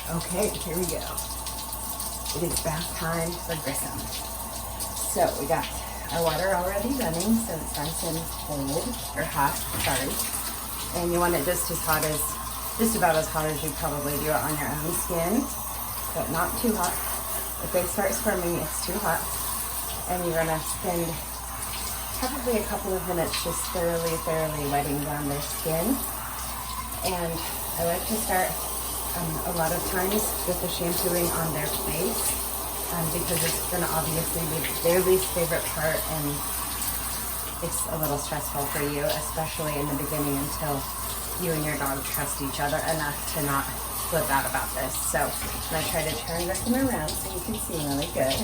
Okay, here we go. It is bath time for Grissom. So we got our water already running, so it's nice and cold, or hot, sorry. And you want it just about as hot as you probably do it on your own skin, but not too hot. If they start squirming, it's too hot. And you're gonna spend probably a couple of minutes just thoroughly wetting down their skin. And I like to start a lot of times with the shampooing on their face because it's going to obviously be their least favorite part, and it's a little stressful for you, especially in the beginning until you and your dog trust each other enough to not flip out about this. So I'm going to try to turn this one around so you can see really good.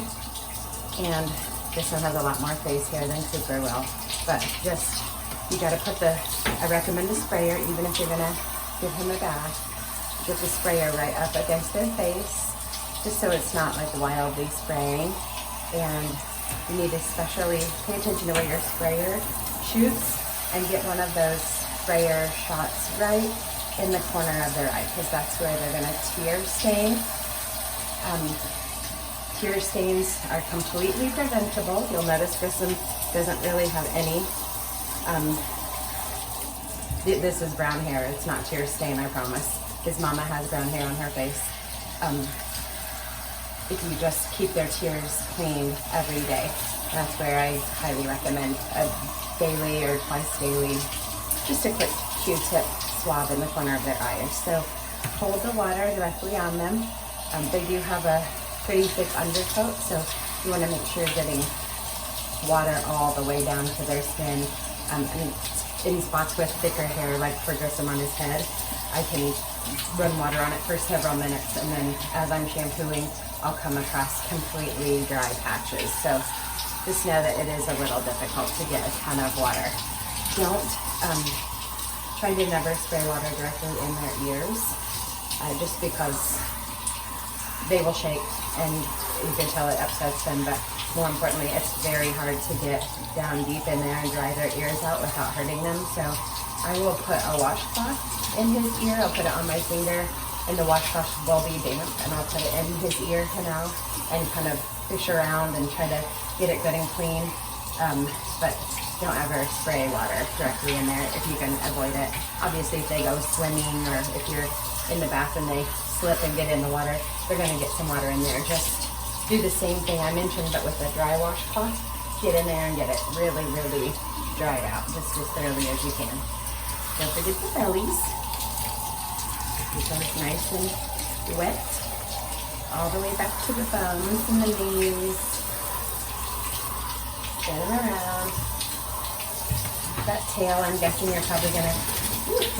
And this one has a lot more face hair than Cooper will, but just, you got to put I recommend a sprayer, even if you're going to give him a bath. Get the sprayer right up against their face, just so it's not like wildly spraying. And you need to especially pay attention to where your sprayer shoots and get one of those sprayer shots right in the corner of their eye, because that's where they're gonna tear stain. Tear stains are completely preventable. You'll notice Grissom doesn't really have any. This is brown hair, it's not tear stain, I promise. His mama has brown hair on her face. If you just keep their tears clean every day, that's where I highly recommend a daily or twice daily, just a quick Q-tip swab in the corner of their eyes. So hold the water directly on them. They do have a pretty thick undercoat, so you want to make sure you're getting water all the way down to their skin. And in spots with thicker hair, like for Grissom on his head, I can run water on it for several minutes, and then as I'm shampooing, I'll come across completely dry patches. So just know that it is a little difficult to get a ton of water. Try to never spray water directly in their ears, just because they will shake and you can tell it upsets them, but more importantly, it's very hard to get down deep in there and dry their ears out without hurting them. So I will put a washcloth in his ear. I'll put it on my finger, and the washcloth will be damp, and I'll put it in his ear canal and kind of fish around and try to get it good and clean. But don't ever spray water directly in there if you can avoid it. Obviously, if they go swimming or if you're in the bath and they slip and get in the water, they're going to get some water in there. Just do the same thing I mentioned, but with a dry washcloth. Get in there and get it really dried out, just as thoroughly as you can. Don't forget the bellies. Keep those nice and wet, all the way back to the bones and the knees. Get them around. That tail, I'm guessing you're probably gonna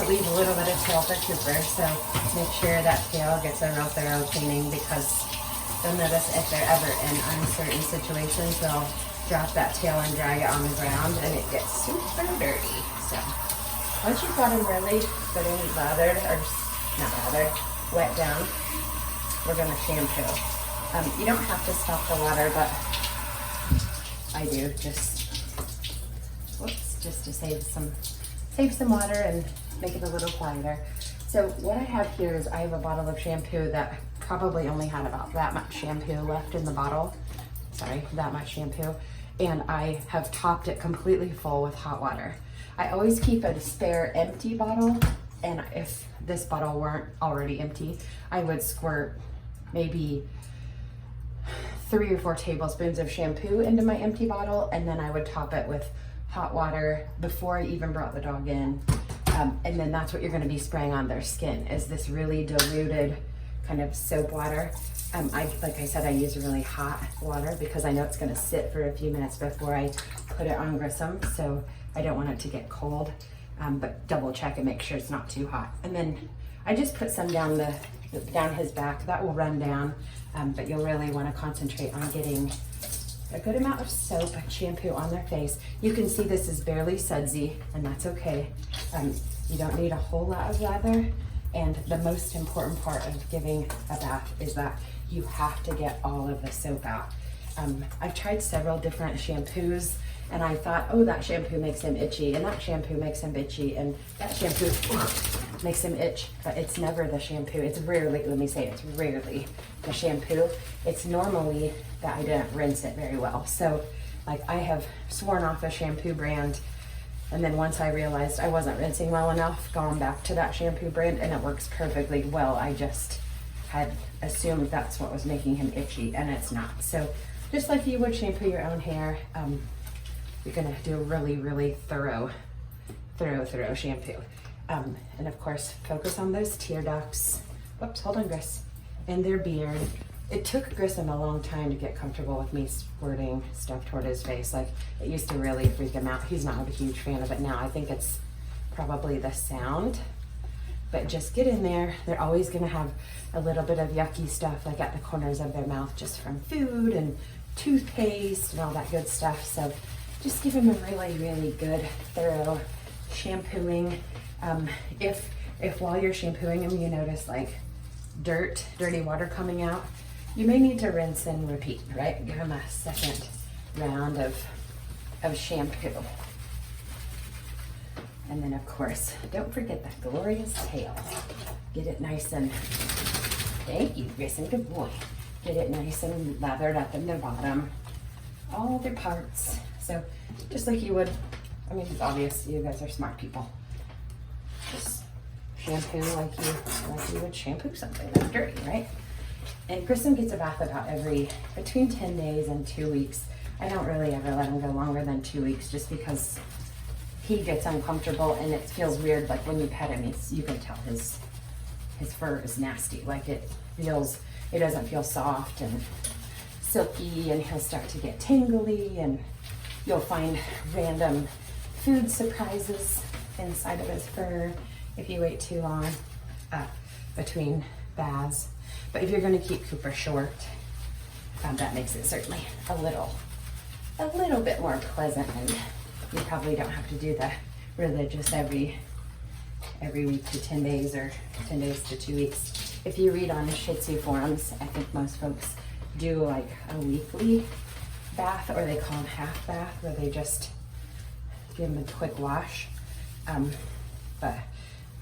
leave a little bit of tail for Cooper, so make sure that tail gets a real thorough cleaning, because you'll notice if they're ever in uncertain situations, they'll drop that tail and drag it on the ground, and it gets super dirty. So once you've got them really good and lathered, or not lathered, wet down, we're gonna shampoo. You don't have to stop the water, but I do, just to save some water and make it a little quieter. So what I have here is I have a bottle of shampoo that probably only had about that much shampoo left in the bottle. Sorry, that much shampoo. And I have topped it completely full with hot water. I always keep a spare empty bottle, and if this bottle weren't already empty, I would squirt maybe 3 or 4 tablespoons of shampoo into my empty bottle, and then I would top it with hot water before I even brought the dog in. And then that's what you're gonna be spraying on their skin, is this really diluted kind of soap water. Like I said, I use really hot water because I know it's gonna sit for a few minutes before I put it on Grissom, so I don't want it to get cold, but double check and make sure it's not too hot. And then I just put some down his back. That will run down, but you'll really wanna concentrate on getting a good amount of soap and shampoo on their face. You can see this is barely sudsy, and that's okay. You don't need a whole lot of lather, and the most important part of giving a bath is that you have to get all of the soap out. I've tried several different shampoos, and I thought, oh, that shampoo makes him itchy, and that shampoo makes him itchy, and that shampoo makes him itch, but it's never the shampoo. It's rarely, let me say, it's rarely the shampoo. It's normally that I didn't rinse it very well. So like I have sworn off a shampoo brand, and then once I realized I wasn't rinsing well enough, gone back to that shampoo brand, and it works perfectly well. I just had assumed that's what was making him itchy, and it's not. So just like you would shampoo your own hair, you're gonna do a really, really thorough shampoo. And of course, focus on those tear ducts. Whoops, hold on, Gris. And their beard. It took Grissom a long time to get comfortable with me squirting stuff toward his face. Like, it used to really freak him out. He's not a huge fan of it now. I think it's probably the sound. But just get in there. They're always gonna have a little bit of yucky stuff like at the corners of their mouth just from food and toothpaste and all that good stuff. So just give him a really, really good, thorough shampooing. If while you're shampooing him you notice like dirty water coming out, you may need to rinse and repeat, right? Give him a second round of shampoo. And then of course, don't forget that glorious tail. Get it nice and, thank you, Grissom, good boy. Get it nice and lathered up in the bottom, all the parts. So just like you would, I mean, it's obvious you guys are smart people. Just shampoo like you would shampoo something that's dirty, right? And Grissom gets a bath about between 10 days and 2 weeks. I don't really ever let him go longer than 2 weeks just because he gets uncomfortable and it feels weird. Like when you pet him, you can tell his fur is nasty. Like it doesn't feel soft and silky, and he'll start to get tingly, and you'll find random food surprises inside of his fur if you wait too long between baths. But if you're going to keep Cooper short, that makes it certainly a little bit more pleasant, and you probably don't have to do the religious every week to 10 days or 10 days to 2 weeks. If you read on ShihTzu forums, I think most folks do like a weekly bath, or they call them half bath, where they just give them a quick wash. But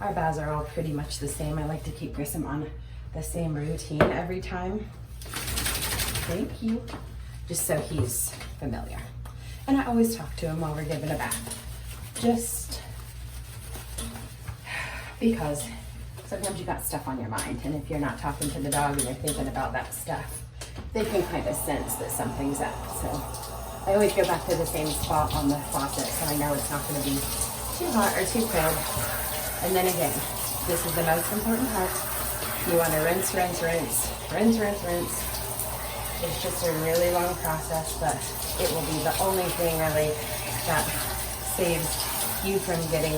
our baths are all pretty much the same. I like to keep Grissom on the same routine every time. Thank you. Just so he's familiar. And I always talk to him while we're giving a bath. Just because sometimes you got stuff on your mind, and if you're not talking to the dog and you're thinking about that stuff, they can kind of sense that something's up. So I always go back to the same spot on the faucet so I know it's not going to be too hot or too cold. And then again, this is the most important part. You want to rinse, rinse, rinse, rinse, rinse, rinse. It's just a really long process, but it will be the only thing really that saves you from getting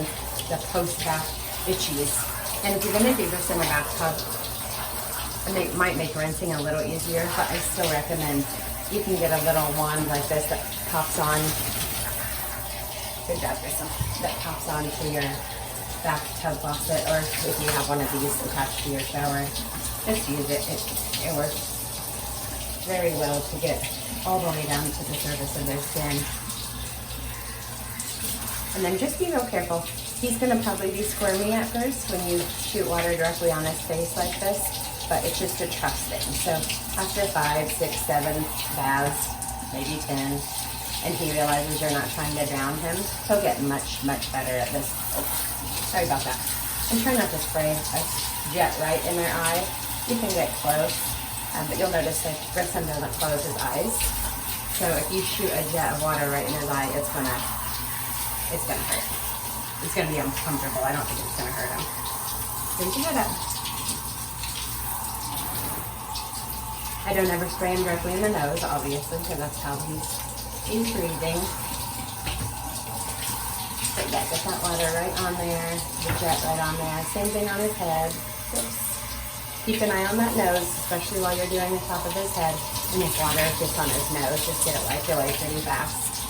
the post-bath itchies. And if you're going to do this in a bathtub, it might make rinsing a little easier, but I still recommend you can get a little wand like this that pops on. Good job, Grissom. That pops onto your bathtub faucet, or if you have one of these attached to your shower, just use it. It works very well to get all the way down to the surface of their skin. And then just be real careful. He's going to probably be squirmy at first when you shoot water directly on his face like this, but it's just a trust thing. So after 5, 6, 7 baths, maybe 10, and he realizes you're not trying to drown him, he'll get much, much better at this. Oh, sorry about that. And try not to spray a jet right in their eye. You can get close, but you'll notice that Grissom doesn't close his eyes. So if you shoot a jet of water right in his eye, it's gonna hurt. It's gonna be uncomfortable. I don't think it's gonna hurt him. Raise your head up. I don't ever spray him directly in the nose, obviously, because that's how he's breathing. But yeah, get that water right on there, the jet right on there. Same thing on his head. Oops. Keep an eye on that nose, especially while you're doing the top of his head. And if water gets on his nose, just get it wiped away pretty fast.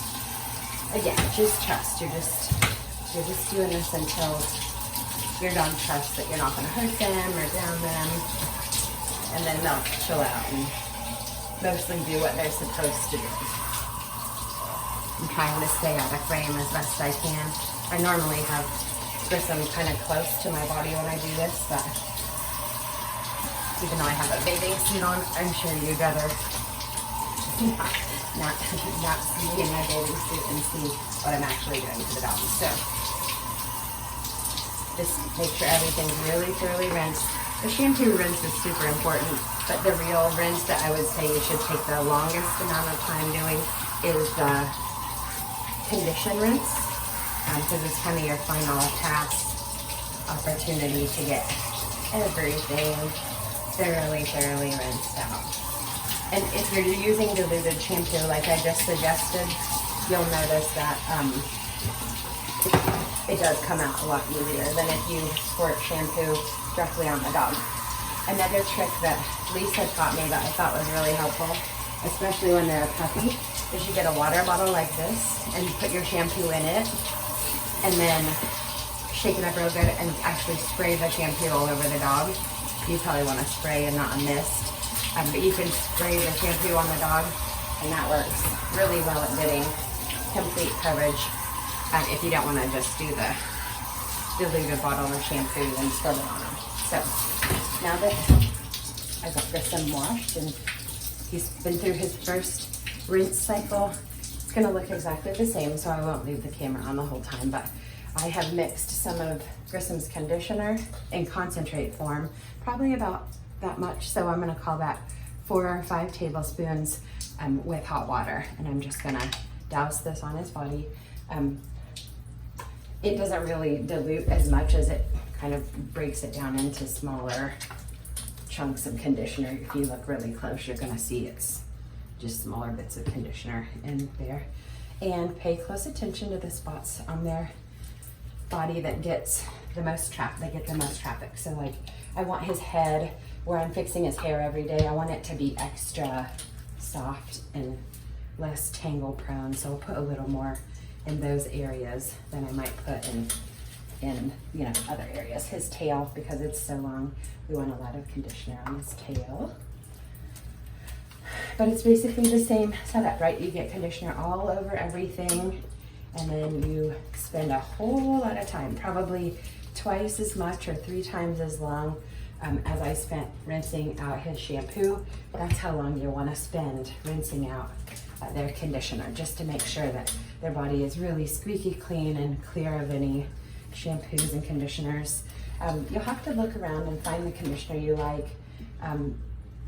Again, just trust. You're just doing this until your dog trusts that you're not going to hurt them or drown them. And then they'll chill out and mostly do what they're supposed to do. I'm trying to stay out of frame as best I can. I normally have Grissom kind of close to my body when I do this, but even though I have a bathing suit on, I'm sure you'd rather not see me in my bathing suit and see what I'm actually doing to the dog. So just make sure everything's really thoroughly rinsed. The shampoo rinse is super important, but the real rinse that I would say you should take the longest amount of time doing is the condition rinse, because it's kind of your final task opportunity to get everything thoroughly rinsed out. And if you're using diluted shampoo like I just suggested, you'll notice that it does come out a lot easier than if you squirt shampoo directly on the dog. Another trick that Lisa taught me that I thought was really helpful, especially when they're a puppy, is you get a water bottle like this and you put your shampoo in it and then shake it up real good and actually spray the shampoo all over the dog. You probably want to spray and not a mist, but you can spray the shampoo on the dog, and that works really well at getting complete coverage if you don't want to just do the diluted bottle of shampoo and spill it on them. So now that I got Grissom washed and he's been through his first rinse cycle, it's going to look exactly the same, so I won't leave the camera on the whole time, but I have mixed some of Grissom's conditioner in concentrate form, probably about that much, so I'm going to call that 4 or 5 tablespoons with hot water, and I'm just going to douse this on his body. It doesn't really dilute as much as it kind of breaks it down into smaller chunks of conditioner. If you look really close, you're going to see it's just smaller bits of conditioner in there. And pay close attention to the spots on their body that gets the most traffic. So like, I want his head, where I'm fixing his hair every day, I want it to be extra soft and less tangle prone. So I'll put a little more in those areas than I might put in other areas. His tail, because it's so long, we want a lot of conditioner on his tail. But it's basically the same setup, right? You get conditioner all over everything, and then you spend a whole lot of time, probably twice as much or 3 times as long as I spent rinsing out his shampoo. That's how long you want to spend rinsing out their conditioner, just to make sure that their body is really squeaky clean and clear of any shampoos and conditioners. You'll have to look around and find the conditioner you like.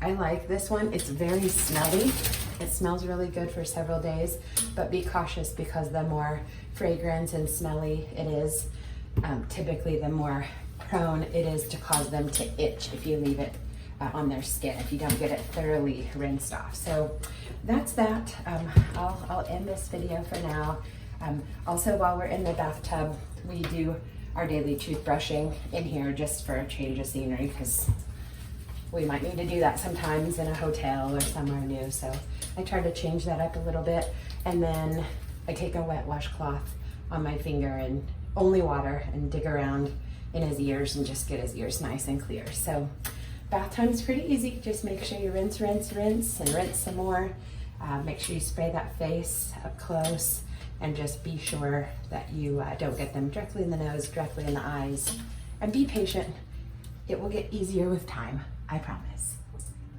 I like this one. It's very smelly. It smells really good for several days, but be cautious, because the more fragrant and smelly it is, typically the more prone it is to cause them to itch if you leave it on their skin, if you don't get it thoroughly rinsed off. So that's that. I'll end this video for now. Also, while we're in the bathtub, we do our daily toothbrushing in here just for a change of scenery, because we might need to do that sometimes in a hotel or somewhere new. So I try to change that up a little bit, and then I take a wet washcloth on my finger and only water and dig around in his ears and just get his ears nice and clear. So bath time is pretty easy. Just make sure you rinse, and rinse some more. Make sure you spray that face up close, and just be sure that you don't get them directly in the nose, directly in the eyes, and be patient. It will get easier with time, I promise.